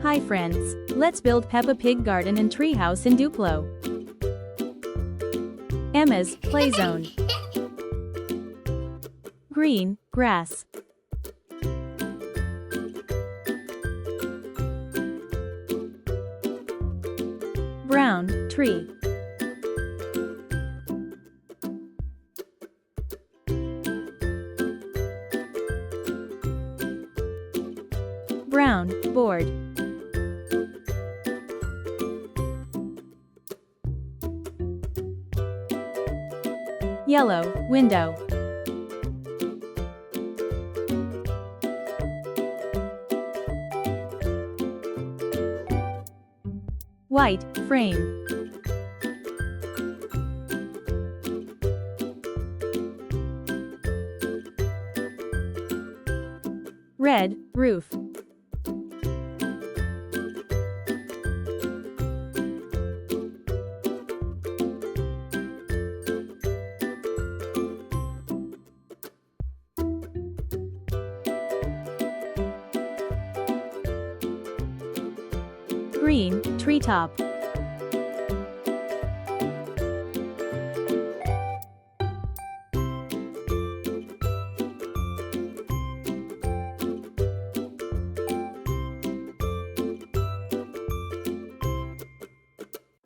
Hi friends, let's build Peppa Pig garden and treehouse in DUPLO. Emma's Playzone. Green, grass. Brown, tree. Brown, board. Yellow, window. White, frame. Red, roof. Green, treetop.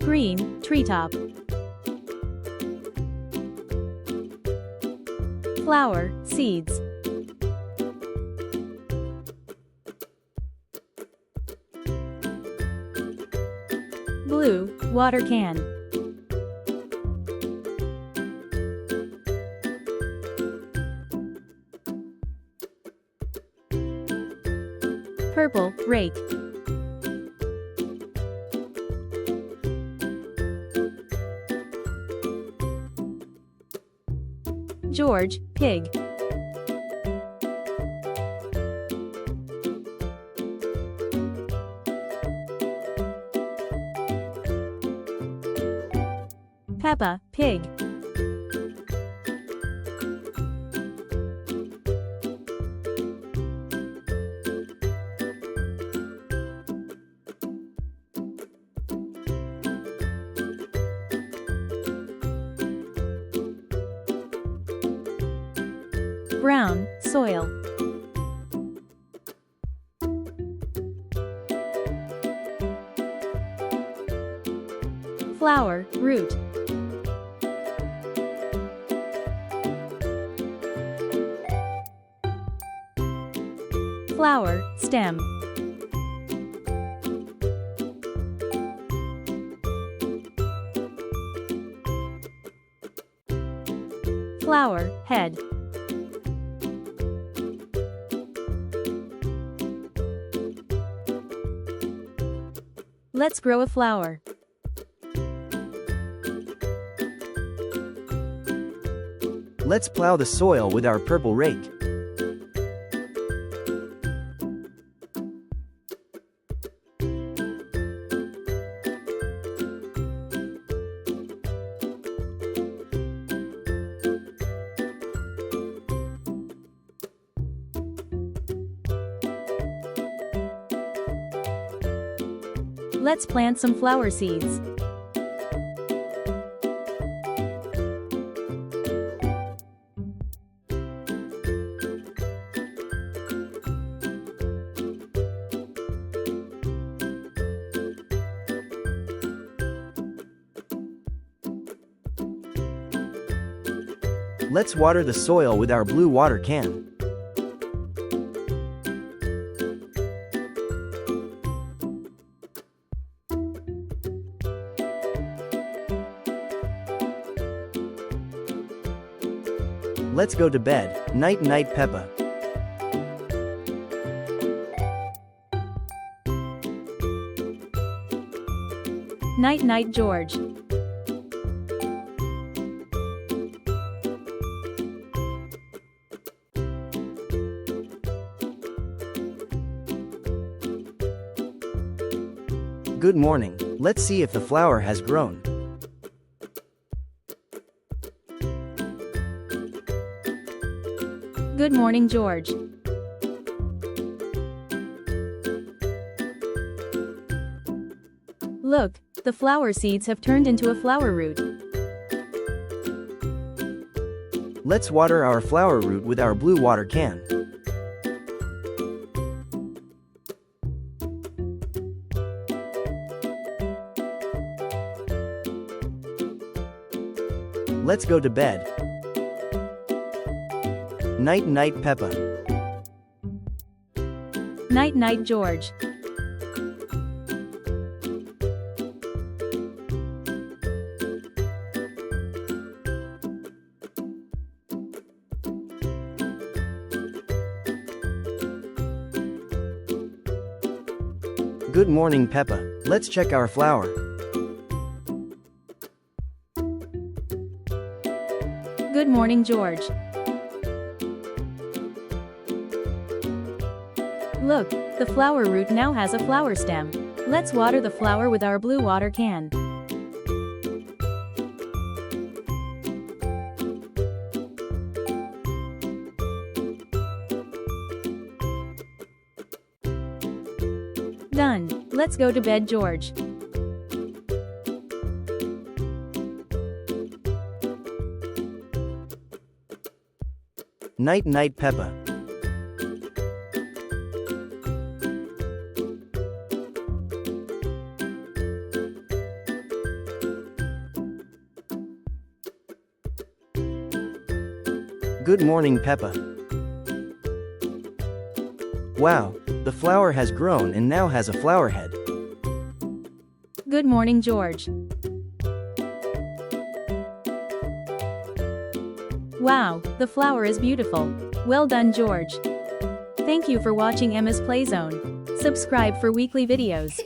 Green, treetop. Flower, seeds. Blue, water can. Purple, rake. George, pig. Peppa, pig. Brown, soil. Flower, root. Flower, stem. Flower, head. Let's grow a flower. Let's plow the soil with our purple rake. Let's plant some flower seeds. Let's water the soil with our blue water can. Let's go to bed. Night night, Peppa. Night night, George. Good morning. Let's see if the flower has grown. Good morning, George. Look, the flower seeds have turned into a flower root. Let's water our flower root with our blue water can. Let's go to bed. Night night Peppa. Night night George. Good morning Peppa. Let's check our flower. Good morning George. Look, the flower root now has a flower stem. Let's water the flower with our blue water can. Done. Let's go to bed, George. Night night Peppa. Good morning Peppa. Wow, the flower has grown and now has a flower head. Good morning George. Wow, the flower is beautiful. Well done George. Thank you for watching Emma's Playzone. Subscribe for weekly videos.